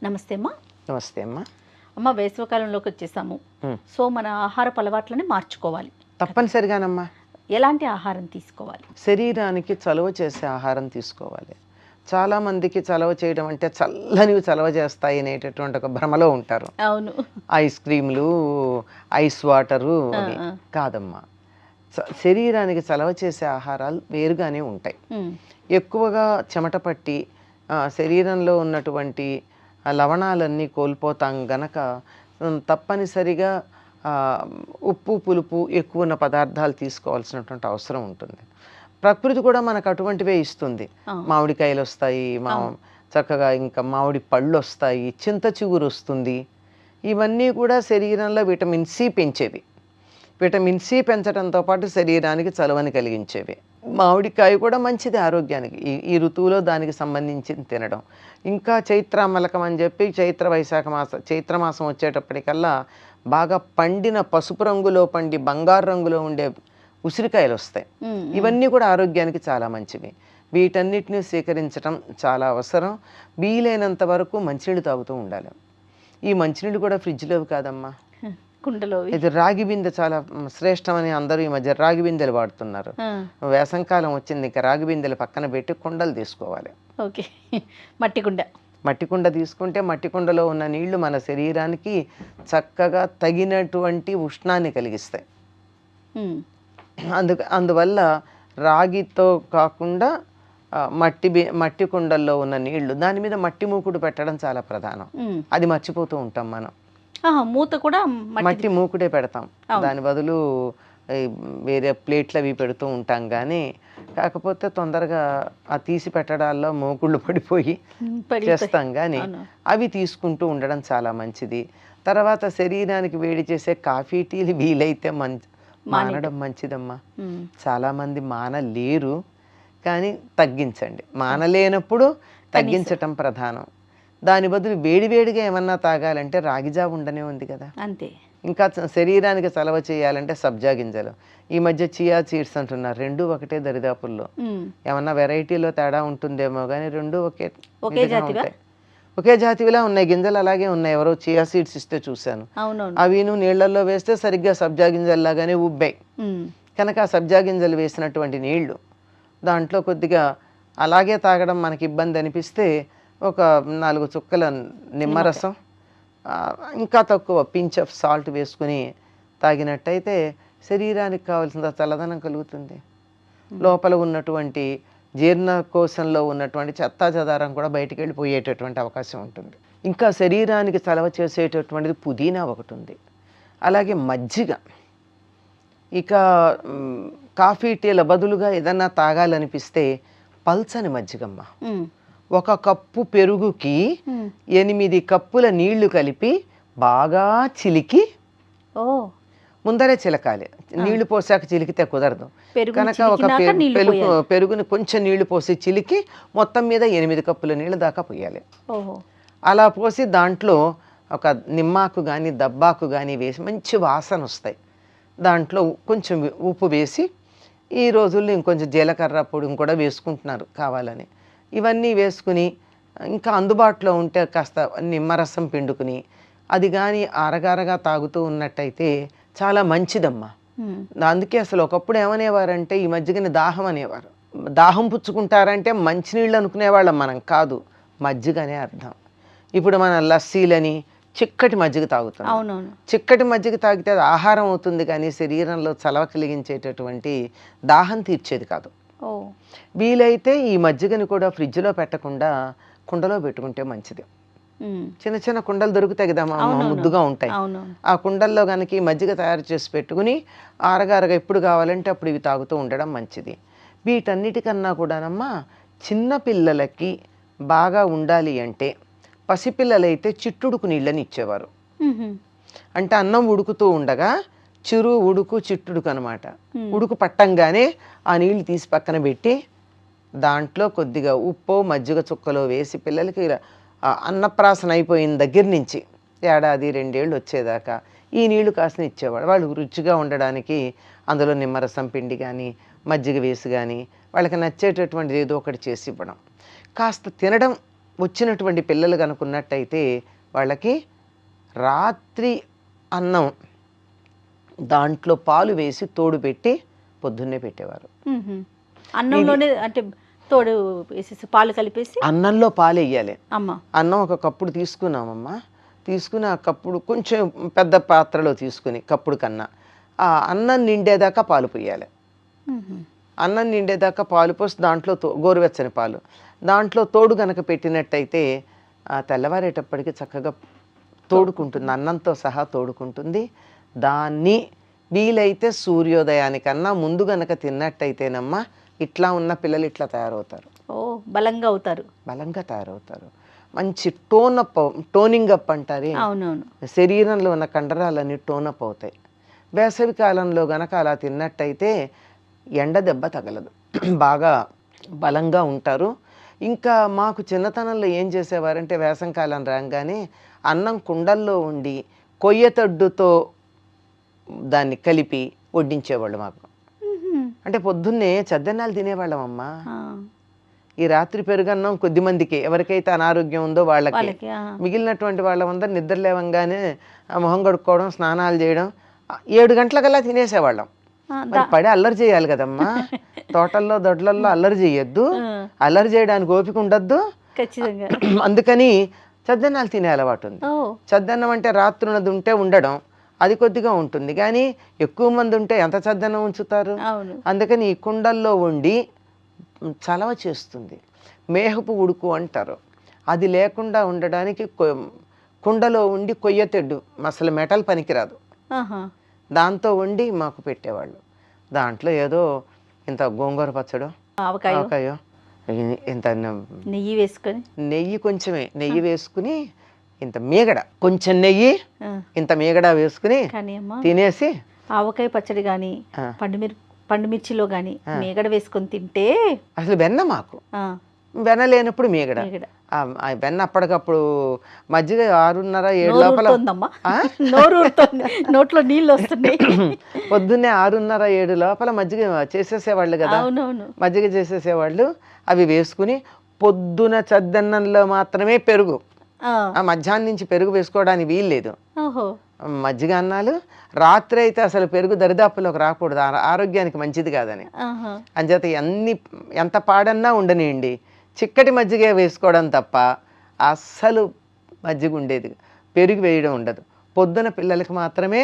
నమస్తే అమ్మా. నమస్తే అమ్మా. అమ్మ, వేసవికాలంలోకి వచ్చేసాము. సో మన ఆహారపు అలవాట్లని మార్చుకోవాలి. తప్పనిసరిగానమ్మా. ఎలాంటి ఆహారం తీసుకోవాలి? శరీరానికి చలువ చేసే ఆహారం తీసుకోవాలి. చాలామందికి చలవ చేయడం అంటే చల్లనివి చలవ చేస్తాయి అనేటటువంటి ఒక భ్రమలో ఉంటారు. అవును, ఐస్ క్రీములు, ఐస్ వాటరు అవి కాదమ్మా. శరీరానికి చలవ చేసే ఆహారాలు వేరుగానే ఉంటాయి. ఎక్కువగా చెమట పట్టి శరీరంలో ఉన్నటువంటి లవణాలన్నీ కోల్పోతాం గనక తప్పనిసరిగా ఉప్పు పులుపు ఎక్కువ ఉన్న పదార్థాలు తీసుకోవాల్సినటువంటి అవసరం ఉంటుంది. ప్రకృతి కూడా మనకు అటువంటివే ఇస్తుంది. మామిడికాయలు వస్తాయి, చక్కగా ఇంకా మామిడి పళ్ళు వస్తాయి, చింత చిగురు వస్తుంది. ఇవన్నీ కూడా శరీరంలో విటమిన్ సి పెంచేవి. విటమిన్ సి పెంచడంతో పాటు శరీరానికి చలువని కలిగించేవి. మామిడికాయ కూడా మంచిది ఆరోగ్యానికి. ఈ ఋతువులో దానికి సంబంధించి తినడం. ఇంకా చైత్రామలకం అని చెప్పి చైత్రమాసం వచ్చేటప్పటికల్లా బాగా పండిన పసుపు రంగులో పండి బంగారు రంగులో ఉండే ఉసిరికాయలు వస్తాయి. ఇవన్నీ కూడా ఆరోగ్యానికి చాలా మంచివి. వీటన్నిటిని స్వీకరించడం చాలా అవసరం. వీలైనంత వరకు మంచినీళ్ళు తాగుతూ ఉండాలి. ఈ మంచినీళ్ళు కూడా ఫ్రిడ్జ్లోవి కాదమ్మా, కుండలో. ఇది రాగి బిందె చాలా శ్రేష్టమని అందరూ ఈ మధ్య రాగి బిందెలు వాడుతున్నారు. వేసంకాలం వచ్చింది, ఇంకా రాగి బిందెలు పక్కన పెట్టి కుండలు తీసుకోవాలి. ఓకే, మట్టి కుండ. మట్టి కుండ తీసుకుంటే మట్టి కుండలో ఉన్న నీళ్లు మన శరీరానికి చక్కగా తగినటువంటి ఉష్ణాన్ని కలిగిస్తాయి. అందువల్ల రాగితో కాకుండా మట్టి కుండల్లో ఉన్న నీళ్లు, దాని మీద మట్టి మూకుడు పెట్టడం చాలా ప్రధానం. అది మర్చిపోతూ ఉంటాం మనం. మూత కూడా మట్టి మూకుడే పెడతాం, దాని బదులు వేరే ప్లేట్లు అవి పెడుతూ ఉంటాం. కానీ కాకపోతే తొందరగా ఆ తీసి పెట్టడాల్లో మూకుళ్ళు పడిపోయి చేస్తాం. కానీ అవి తీసుకుంటూ ఉండడం చాలా మంచిది. తర్వాత శరీరానికి వేడి చేసే కాఫీ టీలు వీలైతే మానడం మంచిదమ్మా. చాలామంది మానలేరు, కానీ తగ్గించండి. మానలేనప్పుడు తగ్గించటం ప్రధానం. దాని బదులు వేడివేడిగా ఏమన్నా తాగాలంటే రాగిజావ ఉండనే ఉంది కదా, అంతే. ఇంకా శరీరానికి చలవ చేయాలంటే సబ్జా గింజలు. ఈ మధ్య చియా సీడ్స్ అంటున్నారు. రెండు ఒకటే దరిదాపుల్లో. ఏమన్నా వెరైటీలో తేడా ఉంటుందేమో కానీ రెండు ఒకే జాతివిలా ఉన్నాయి. గింజలు అలాగే ఉన్నాయి. ఎవరో చియా సీడ్స్ ఇస్తే చూశాను. అవిను నీళ్లలో వేస్తే సరిగ్గా సబ్జా గింజల్లాగానే ఉబ్బాయి. కనుక ఆ సబ్జా గింజలు వేసినటువంటి నీళ్లు దాంట్లో కొద్దిగా అలాగే తాగడం మనకి ఇబ్బంది అనిపిస్తే ఒక 4 చుక్కల నిమ్మరసం, ఇంకా తక్కువ పించ్ ఆఫ్ సాల్ట్ వేసుకుని తాగినట్టయితే శరీరానికి కావాల్సిన చల్లదనం కలుగుతుంది. లోపల ఉన్నటువంటి జీర్ణకోశంలో ఉన్నటువంటి చెత్తా చెదారం కూడా బయటికి వెళ్ళిపోయేటటువంటి అవకాశం ఉంటుంది. ఇంకా శరీరానికి చలవ చేసేటటువంటిది పుదీనా ఒకటి ఉంది. అలాగే మజ్జిగ. ఇక కాఫీ టీల బదులుగా ఏదన్నా తాగాలనిపిస్తే పల్చని మజ్జిగమ్మ. 1 కప్పు పెరుగుకి 8 కప్పుల నీళ్లు కలిపి బాగా చిలికి, ముందరే చిలకాలి. నీళ్లు పోసాక చిలికితే కుదరదు కనుక ఒక పెరుగుని కొంచెం నీళ్లు పోసి చిలికి మొత్తం మీద 8 కప్పుల నీళ్ళు దాకా పోయాలి. అలా పోసి దాంట్లో ఒక నిమ్మాకు కానీ దబ్బాకు కానీ వేసి మంచి వాసన వస్తాయి. దాంట్లో కొంచెం ఉప్పు వేసి, ఈ రోజుల్లో ఇంకొంచెం జీలకర్ర పొడి కూడా వేసుకుంటున్నారు కావాలని. ఇవన్నీ వేసుకుని ఇంకా అందుబాటులో ఉంటే కాస్త నిమ్మరసం పిండుకుని అది కానీ అరగరగా తాగుతూ ఉన్నట్టయితే చాలా మంచిదమ్మా. అందుకే అసలు ఒకప్పుడు ఏమనేవారంటే ఈ మజ్జిగని దాహం అనేవారు. దాహం పుచ్చుకుంటారంటే మంచినీళ్ళు అనుకునేవాళ్ళం మనం, కాదు మజ్జిగనే అర్థం. ఇప్పుడు మన లస్సీలని చిక్కటి మజ్జిగ తాగుతాం. చిక్కటి మజ్జిగ తాగితే అది ఆహారం అవుతుంది, కానీ శరీరంలో చలవ కలిగించేటటువంటి దాహం తీర్చేది కాదు. వీలైతే ఈ మజ్జిగని కూడా ఫ్రిడ్జ్లో పెట్టకుండా కుండలో పెట్టుకుంటే మంచిది. చిన్న చిన్న కుండలు దొరుకుతాయి కదా, ముద్దుగా ఉంటాయి. ఆ కుండల్లో కనుక ఈ మజ్జిగ తయారు చేసి పెట్టుకుని అరగరగా ఎప్పుడు కావాలంటే అప్పుడు ఇవి తాగుతూ ఉండడం మంచిది. వీటన్నిటికన్నా కూడానమ్మా చిన్న పిల్లలకి బాగా ఉండాలి అంటే, పసిపిల్లలైతే చిట్టుడుకు నీళ్ళని ఇచ్చేవారు. అంటే అన్నం ఉడుకుతూ ఉండగా ఉడుకు చిట్టుడుకు అనమాట. ఉడుకు పట్టంగానే ఆ నీళ్లు తీసి పక్కన పెట్టి దాంట్లో కొద్దిగా ఉప్పు మజ్జిగ చుక్కలో వేసి పిల్లలకి అన్నప్రాసన అయిపోయిన దగ్గర నుంచి 1-2 ఏళ్ళు వచ్చేదాకా ఈ నీళ్లు కాసిన ఇచ్చేవాడు. వాళ్ళు రుచిగా ఉండడానికి అందులో నిమ్మరసం పిండి కానీ మజ్జిగ వేసి కానీ వాళ్ళకి నచ్చేటటువంటిది ఏదో ఒకటి చేసి ఇవ్వడం. కాస్త తినడం వచ్చినటువంటి పిల్లలు కనుకున్నట్టయితే వాళ్ళకి రాత్రి అన్నం దాంట్లో పాలు వేసి తోడు పెట్టి పొద్దున్నే పెట్టేవారు. అన్నంలోనే అంటే తోడు వేసేసి పాలు కలిపేసి అన్నంలో పాలు వేయాలి. అమ్మ అన్నం ఒక కప్పుడు తీసుకున్నామమ్మా, తీసుకుని ఆ కప్పుడు కొంచెం పెద్ద పాత్రలో తీసుకుని కప్పుడు కన్నా ఆ అన్నం నిండేదాకా పాలు పోయాలి. అన్నం నిండేదాకా పాలు పోసి దాంట్లో గోరువెచ్చని పాలు దాంట్లో తోడు కనుక పెట్టినట్టయితే ఆ తెల్లవారేటప్పటికి చక్కగా తోడుకుంటుంది, అన్నంతో సహా తోడుకుంటుంది. దాన్ని వీలైతే సూర్యోదయానికన్నా ముందు గనక తిన్నట్టయితేనమ్మా ఇట్లా ఉన్న పిల్లలు ఇట్లా తయారవుతారు. ఓ బలంగా అవుతారు, బలంగా తయారవుతారు. మంచి టోనింగ్ అప్ అంటారే, అవునవును, శరీరంలో ఉన్న కండరాలన్నీ టోనప్ అవుతాయి. వేసవి కాలంలో గనక అలా తిన్నట్టయితే ఎండ దెబ్బ తగలదు, బాగా బలంగా ఉంటారు. ఇంకా మాకు చిన్నతనంలో ఏం చేసేవారంటే వేసవికాలం రాగానే అన్నం కుండల్లో ఉండి కొయ్యతడ్డుతో దాన్ని కలిపి వడ్డించేవాళ్ళు మాకు. అంటే పొద్దున్నే చద్దన్నాలు తినేవాళ్ళం అమ్మా. ఈ రాత్రి పెరుగన్నం కొద్దిమందికి ఎవరికైతే అనారోగ్యం ఉందో వాళ్ళకి, మిగిలినటువంటి వాళ్ళందరూ నిద్ర లేవంగానే మొహం కడుక్కోవడం, స్నానాలు చేయడం, 7 గంటలకల్లా తినేసేవాళ్ళం. మరి పడి అల్లరి చేయాలి కదమ్మా, తోటల్లో దొడ్లల్లో అల్లరి చేయొద్దు, అల్లరి చేయడానికి ఓపిక ఉండద్దు. అందుకని చద్దన్నాలు తినే అలవాటు ఉంది. చద్దన్నం అంటే రాత్రున్నది ఉంటే ఉండడం అది కొద్దిగా ఉంటుంది, కానీ ఎక్కువ మంది ఉంటే ఎంత చద్దన్నం ఉంచుతారు. అందుకని ఈ కుండల్లో వండి చలవ చేస్తుంది. మేహపు ఉడుకు అంటారు, అది లేకుండా ఉండడానికి కుండలో ఉండి కొయ్యతెడ్డు, అసలు మెటల్ పనికిరాదు, దాంతో వండి మాకు పెట్టేవాళ్ళు. దాంట్లో ఏదో ఇంత గోంగూర పచ్చడో ఆవకాయో ఇంత నెయ్యి వేసుకొని, నెయ్యి కొంచెమే నెయ్యి వేసుకుని, ఇంత మీగడ కొంచెం నెయ్యి ఇంత మీగడ వేసుకుని తినేసి, ఆవకాయ పచ్చడి కానీ పండుమిర్చిలో కానీ మీగడ వేసుకొని తింటే అసలు వెన్న, మాకు వెన్న లేనప్పుడు మీగడ. వెన్న అప్పటికప్పుడు మజ్జిగ 6:30-7 లోపల నోట్లో నీళ్ళు వస్తున్నాయి. పొద్దున్నే 6:30-7 లోపల మజ్జిగ చేసేసేవాళ్ళు కదా, మజ్జిగ చేసేసేవాళ్ళు. అవి వేసుకుని పొద్దున చద్దన్నంలో మాత్రమే పెరుగు, మధ్యాహ్నం నుంచి పెరుగు వేసుకోవడానికి వీల్లేదు. మజ్జిగ అన్నాలు రాత్రి అయితే అసలు పెరుగు దరిదాపులోకి రాకూడదు, ఆరోగ్యానికి మంచిది కాదని. అంచేత ఎంత పాడన్నా ఉండనియండి, చిక్కటి మజ్జిగ వేసుకోవడం తప్ప అస్సలు మజ్జిగ ఉండేది, పెరుగు వేయడం ఉండదు. పొద్దున పిల్లలకి మాత్రమే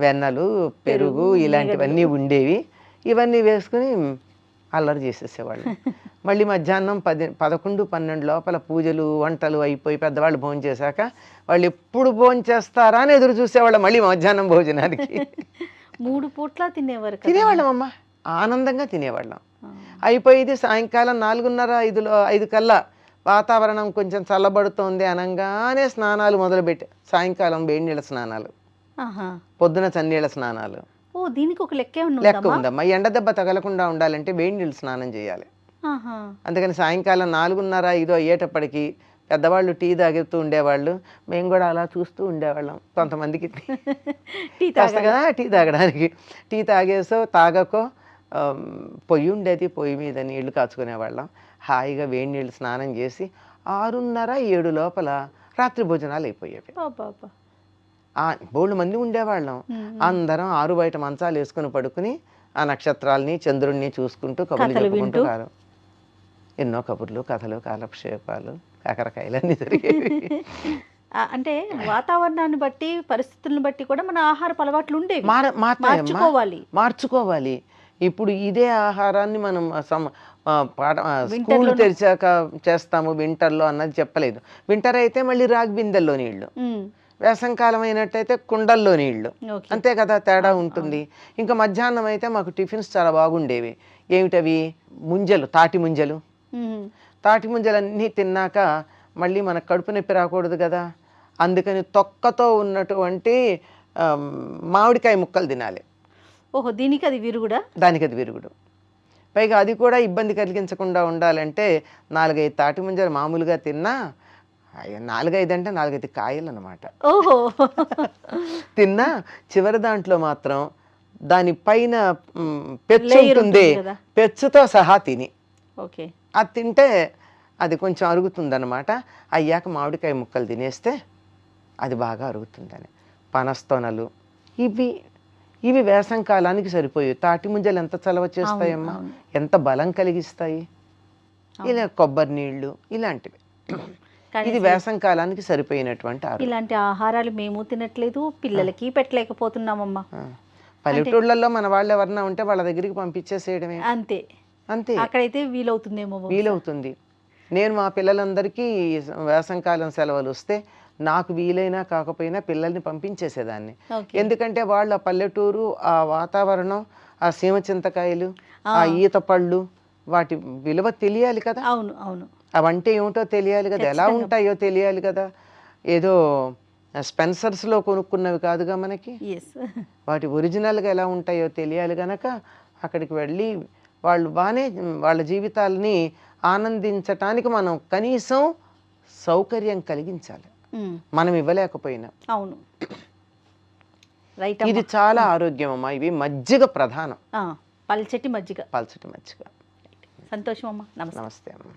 వెన్నలు, పెరుగు ఇలాంటివన్నీ ఉండేవి. ఇవన్నీ వేసుకుని అల్లరి చేసేసేవాళ్ళు. మళ్ళీ మధ్యాహ్నం 11-12 లోపల పూజలు వంటలు అయిపోయి పెద్దవాళ్ళు భోజనం చేశాక వాళ్ళు ఎప్పుడు భోజనం చేస్తారా అని ఎదురు చూసేవాళ్ళం. మళ్ళీ మధ్యాహ్నం భోజనానికి 3 పూట్ల తినేవాళ్ళం అమ్మ, ఆనందంగా తినేవాళ్ళం. అయిపోయేది సాయంకాలం 4:30-5 కల్లా వాతావరణం కొంచెం చల్లబడుతోంది అనగానే స్నానాలు మొదలుపెట్టి, సాయంకాలం వేడి నీళ్ళ స్నానాలు, పొద్దున చన్నీళ్ళ స్నానాలు. దీనికి ఒక లెక్క ఉందమ్మా. ఎండ దెబ్బ తగలకుండా ఉండాలంటే వేడి నీళ్ళు స్నానం చేయాలి. అందుకని సాయంకాలం 4:30-5 అయ్యేటప్పటికి పెద్దవాళ్ళు టీ తాగుతూ ఉండేవాళ్ళు, మేము కూడా అలా చూస్తూ ఉండేవాళ్ళం. కొంతమందికి కాస్త కదా టీ తాగడానికి, టీ తాగేసో తాగకో పొయ్యి ఉండేది, పొయ్యి మీద నీళ్లు కాచుకునేవాళ్ళం. హాయిగా వేడి నీళ్ళు స్నానం చేసి 6:30-7 లోపల రాత్రి భోజనాలు అయిపోయేవి. బోళ్ళు మంది ఉండేవాళ్ళం. అందరం 6 బయట మంచాలు వేసుకుని పడుకుని ఆ నక్షత్రాలని చంద్రుడిని చూసుకుంటూ కబుర్లు చెప్పుకుంటూ ఎన్నో కబుర్లు, కథలు, కాలక్షేపాలు, కాకరకాయలన్నీ జరిగేవి. అంటే వాతావరణాన్ని బట్టి, పరిస్థితులను బట్టి కూడా మన ఆహారపు అలవాట్లు ఉండేవి, మార్చుకోవాలి. ఇప్పుడు ఇదే ఆహారాన్ని మనం స్కూల్ తెరిచాక చేస్తాము వింటర్లో అన్నది చెప్పలేదు. వింటర్ అయితే మళ్ళీ రాగి బిందెల్లో నీళ్లు, వేసంకాలం అయినట్టయితే కుండల్లో నీళ్లు, అంతే కదా, తేడా ఉంటుంది. ఇంకా మధ్యాహ్నం అయితే మాకు టిఫిన్స్ చాలా బాగుండేవి. ఏమిటవి? ముంజలు, తాటి ముంజలు. తాటి ముంజలన్నీ తిన్నాక మళ్ళీ మనకు కడుపు నొప్పి రాకూడదు కదా, అందుకని తొక్కతో ఉన్నటువంటి మామిడికాయ ముక్కలు తినాలి. దీనికి అది విరుగుడా? దానికి అది విరుగుడు. పైగా అది కూడా ఇబ్బంది కలిగించకుండా ఉండాలంటే 4-5 తాటి ముంజలు మామూలుగా తిన్నా, 4-5 అంటే 4-5 కాయలు అన్నమాట, తిన్నా చివరి దాంట్లో మాత్రం దానిపైన పెచ్చు ఉంటుంది, పెచ్చుతో సహా తిని అది తింటే అది కొంచెం అరుగుతుందన్నమాట. అయ్యాక మామిడికాయ ముక్కలు తినేస్తే అది బాగా అరుగుతుందని. పనస్తొనలు ఇవి వేసంకాలానికి సరిపోయాయి. తాటి ముంజలు ఎంత చలవ చేస్తాయమ్మా, ఎంత బలం కలిగిస్తాయి. ఇలా కొబ్బరి నీళ్ళు ఇలాంటివి. ఇది వేసంకాలానికి సరిపోయినటువంటి ఆహారం. ఇలాంటి ఆహారాలు మేము తినట్లేదు, పిల్లలకి పెట్టలేకపోతున్నామమ్మా. పల్లెటూళ్ళల్లో మన వాళ్ళు ఎవరన్నా ఉంటే వాళ్ళ దగ్గరికి పంపించేసేయడమే. అంతే అంతే. అక్కడైతే వీలవుతుందేమో. వీలవుతుంది. నేను మా పిల్లలందరికీ వేసంకాలం సెలవులు వస్తే నాకు వీలైనా కాకపోయినా పిల్లల్ని పంపించేసేదాన్ని. ఎందుకంటే వాళ్ళ పల్లెటూరు, ఆ వాతావరణం, ఆ సీమ చింతకాయలు, ఆ ఈత పళ్ళు, వాటి విలువ తెలియాలి కదా. అవును అవును. అవంటే ఏమిటో తెలియాలి కదా, ఎలా ఉంటాయో తెలియాలి కదా. ఏదో స్పెన్సర్స్లో కొనుక్కున్నవి కాదుగా మనకి. వాటి ఒరిజినల్గా ఎలా ఉంటాయో తెలియాలి గనక అక్కడికి వెళ్ళి వాళ్ళు బాగానే వాళ్ళ జీవితాలని ఆనందించటానికి మనం కనీసం సౌకర్యం కలిగించాలి, మనం ఇవ్వలేకపోయినా. అవును, ఇది చాలా ఆరోగ్యం అమ్మా. ఇవి మజ్జిగ ప్రధానం, పల్చటి మజ్జిగ. పల్చటి మజ్జిగ. సంతోషం అమ్మా. నమస్తే అమ్మా.